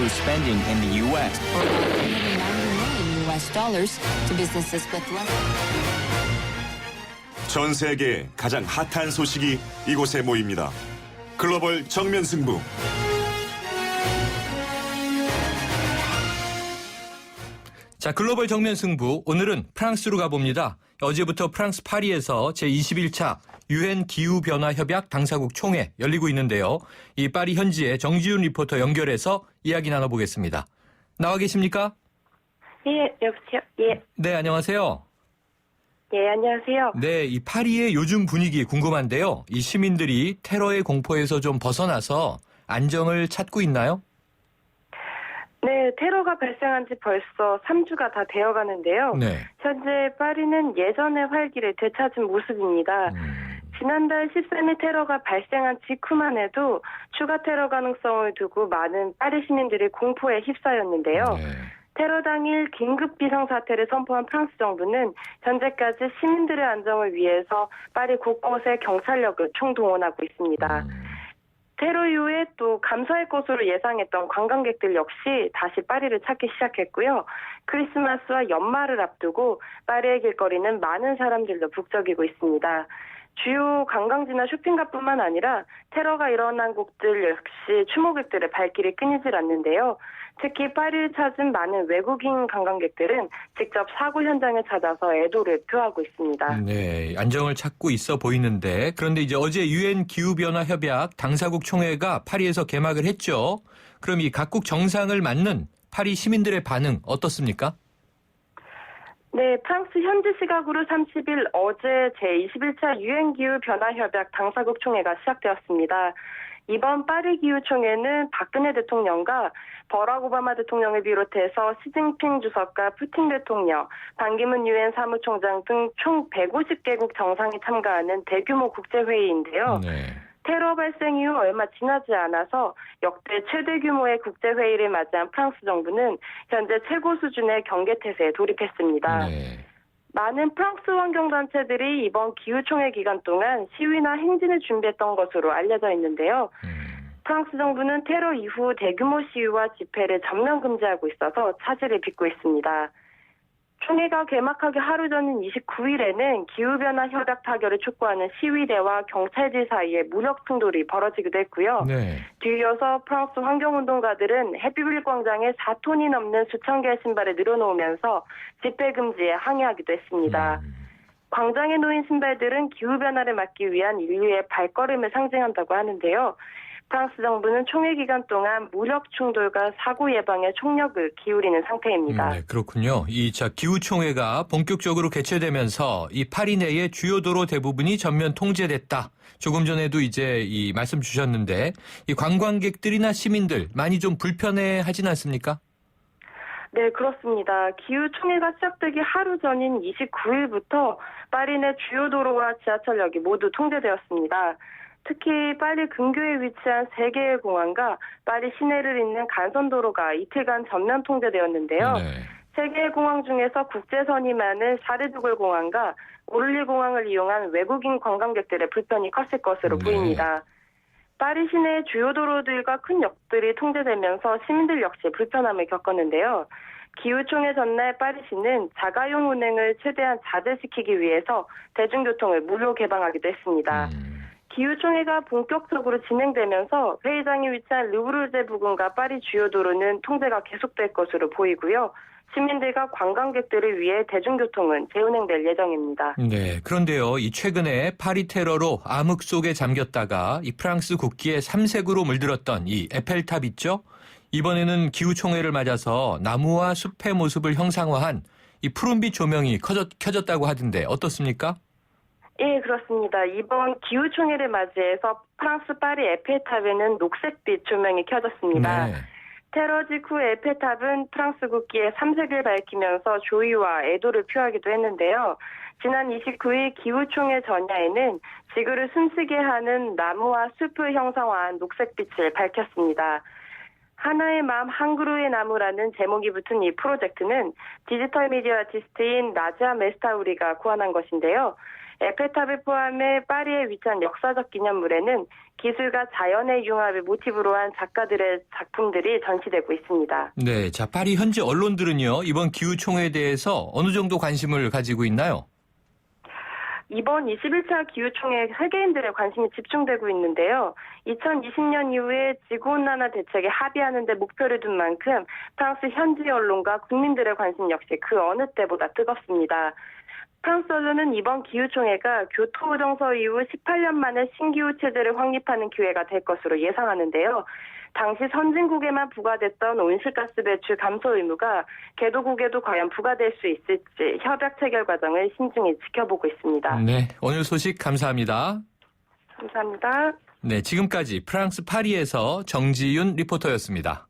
through spending in the U.S. or about $390 million US dollars to businesses with less. 전 세계의 가장 핫한 소식이 이곳에 모입니다. 글로벌 정면 승부. 자, 글로벌 정면 승부. 오늘은 프랑스로 가봅니다. 어제부터 프랑스 파리에서 제21차 유엔 기후변화 협약 당사국 총회 열리고 있는데요. 이 파리 현지의 정지훈 리포터 연결해서 이야기 나눠보겠습니다. 나와 계십니까? 예, 여보세요? 예. 네, 안녕하세요. 예, 안녕하세요. 네, 이 파리의 요즘 분위기 궁금한데요. 이 시민들이 테러의 공포에서 좀 벗어나서 안정을 찾고 있나요? 네, 테러가 발생한 지 벌써 3주가 다 되어가는데요. 네. 현재 파리는 예전의 활기를 되찾은 모습입니다. 지난달 13일 테러가 발생한 직후만 해도 추가 테러 가능성을 두고 많은 파리 시민들이 공포에 휩싸였는데요. 네. 테러 당일 긴급 비상사태를 선포한 프랑스 정부는 현재까지 시민들의 안정을 위해서 파리 곳곳에 경찰력을 총동원하고 있습니다. 테러 이후에 또 감소할 것으로 예상했던 관광객들 역시 다시 파리를 찾기 시작했고요. 크리스마스와 연말을 앞두고 파리의 길거리는 많은 사람들로 북적이고 있습니다. 주요 관광지나 쇼핑가뿐만 아니라 테러가 일어난 곳들 역시 추모객들의 발길이 끊이질 않는데요. 특히 파리를 찾은 많은 외국인 관광객들은 직접 사고 현장에 찾아서 애도를 표하고 있습니다. 네, 안정을 찾고 있어 보이는데 그런데 이제 어제 유엔 기후변화 협약 당사국 총회가 파리에서 개막을 했죠. 그럼 이 각국 정상을 맞는 파리 시민들의 반응 어떻습니까? 네, 프랑스 현지 시각으로 30일 어제 제21차 유엔 기후변화 협약 당사국 총회가 시작되었습니다. 이번 파리 기후총회는 박근혜 대통령과 버락 오바마 대통령을 비롯해서 시진핑 주석과 푸틴 대통령, 반기문 유엔 사무총장 등 총 150개국 정상이 참가하는 대규모 국제회의인데요. 네. 테러 발생 이후 얼마 지나지 않아서 역대 최대 규모의 국제회의를 맞이한 프랑스 정부는 현재 최고 수준의 경계태세에 돌입했습니다. 네. 많은 프랑스 환경단체들이 이번 기후총회 기간 동안 시위나 행진을 준비했던 것으로 알려져 있는데요. 프랑스 정부는 테러 이후 대규모 시위와 집회를 전면 금지하고 있어서 차질을 빚고 있습니다. 총회가 개막하기 하루 전인 29일에는 기후변화 협약 타결을 촉구하는 시위대와 경찰들 사이에 무력 충돌이 벌어지기도 했고요. 네. 뒤이어서 프랑스 환경운동가들은 해피빌 광장에 4톤이 넘는 수천 개의 신발을 늘어놓으면서 집회 금지에 항의하기도 했습니다. 광장에 놓인 신발들은 기후변화를 막기 위한 인류의 발걸음을 상징한다고 하는데요. 프랑스 정부는 총회 기간 동안 무력 충돌과 사고 예방에 총력을 기울이는 상태입니다. 네, 그렇군요. 이 기후총회가 본격적으로 개최되면서 이 파리 내의 주요 도로 대부분이 전면 통제됐다. 조금 전에도 이제 이 말씀 주셨는데 이 관광객들이나 시민들 많이 좀 불편해하진 않습니까? 네, 그렇습니다. 기후총회가 시작되기 하루 전인 29일부터 파리 내 주요 도로와 지하철역이 모두 통제되었습니다. 특히 파리 근교에 위치한 3개의 공항과 파리 시내를 잇는 간선도로가 이틀간 전면 통제되었는데요. 네. 3개의 공항 중에서 국제선이 많은 샤르드골 공항과 오를리 공항을 이용한 외국인 관광객들의 불편이 컸을 것으로 보입니다. 파리 시내의 주요 도로들과 큰 역들이 통제되면서 시민들 역시 불편함을 겪었는데요. 기후총회 전날 파리시는 자가용 운행을 최대한 자제시키기 위해서 대중교통을 무료 개방하기도 했습니다. 기후총회가 본격적으로 진행되면서 회의장이 위치한 르브르제 부근과 파리 주요 도로는 통제가 계속될 것으로 보이고요. 시민들과 관광객들을 위해 대중교통은 재운행될 예정입니다. 네, 그런데요. 이 최근에 파리 테러로 암흑 속에 잠겼다가 이 프랑스 국기에 삼색으로 물들었던 이 에펠탑 있죠? 이번에는 기후총회를 맞아서 나무와 숲의 모습을 형상화한 이 푸른빛 조명이 켜졌다고 하던데 어떻습니까? 예, 그렇습니다. 이번 기후총회를 맞이해서 프랑스 파리 에펠탑에는 녹색빛 조명이 켜졌습니다. 네. 테러 직후 에펠탑은 프랑스 국기에 삼색을 밝히면서 조의와 애도를 표하기도 했는데요. 지난 29일 기후총회 전야에는 지구를 숨쉬게 하는 나무와 숲을 형상화한 녹색빛을 밝혔습니다. 하나의 마음 한 그루의 나무라는 제목이 붙은 이 프로젝트는 디지털 미디어 아티스트인 나자 메스타우리가 고안한 것인데요. 에펠탑을 포함해 파리에 위치한 역사적 기념물에는 기술과 자연의 융합을 모티브로 한 작가들의 작품들이 전시되고 있습니다. 네, 자, 파리 현지 언론들은요, 이번 기후총회에 대해서 어느 정도 관심을 가지고 있나요? 이번 21차 기후총회에 세계인들의 관심이 집중되고 있는데요. 2020년 이후에 지구온난화 대책에 합의하는 데 목표를 둔 만큼 프랑스 현지 언론과 국민들의 관심 역시 그 어느 때보다 뜨겁습니다. 프랑스 언론은 이번 기후총회가 교토 정서 이후 18년 만에 신기후 체제를 확립하는 기회가 될 것으로 예상하는데요. 당시 선진국에만 부과됐던 온실가스 배출 감소 의무가 개도국에도 과연 부과될 수 있을지 협약 체결 과정을 신중히 지켜보고 있습니다. 네, 오늘 소식 감사합니다. 감사합니다. 네, 지금까지 프랑스 파리에서 정지윤 리포터였습니다.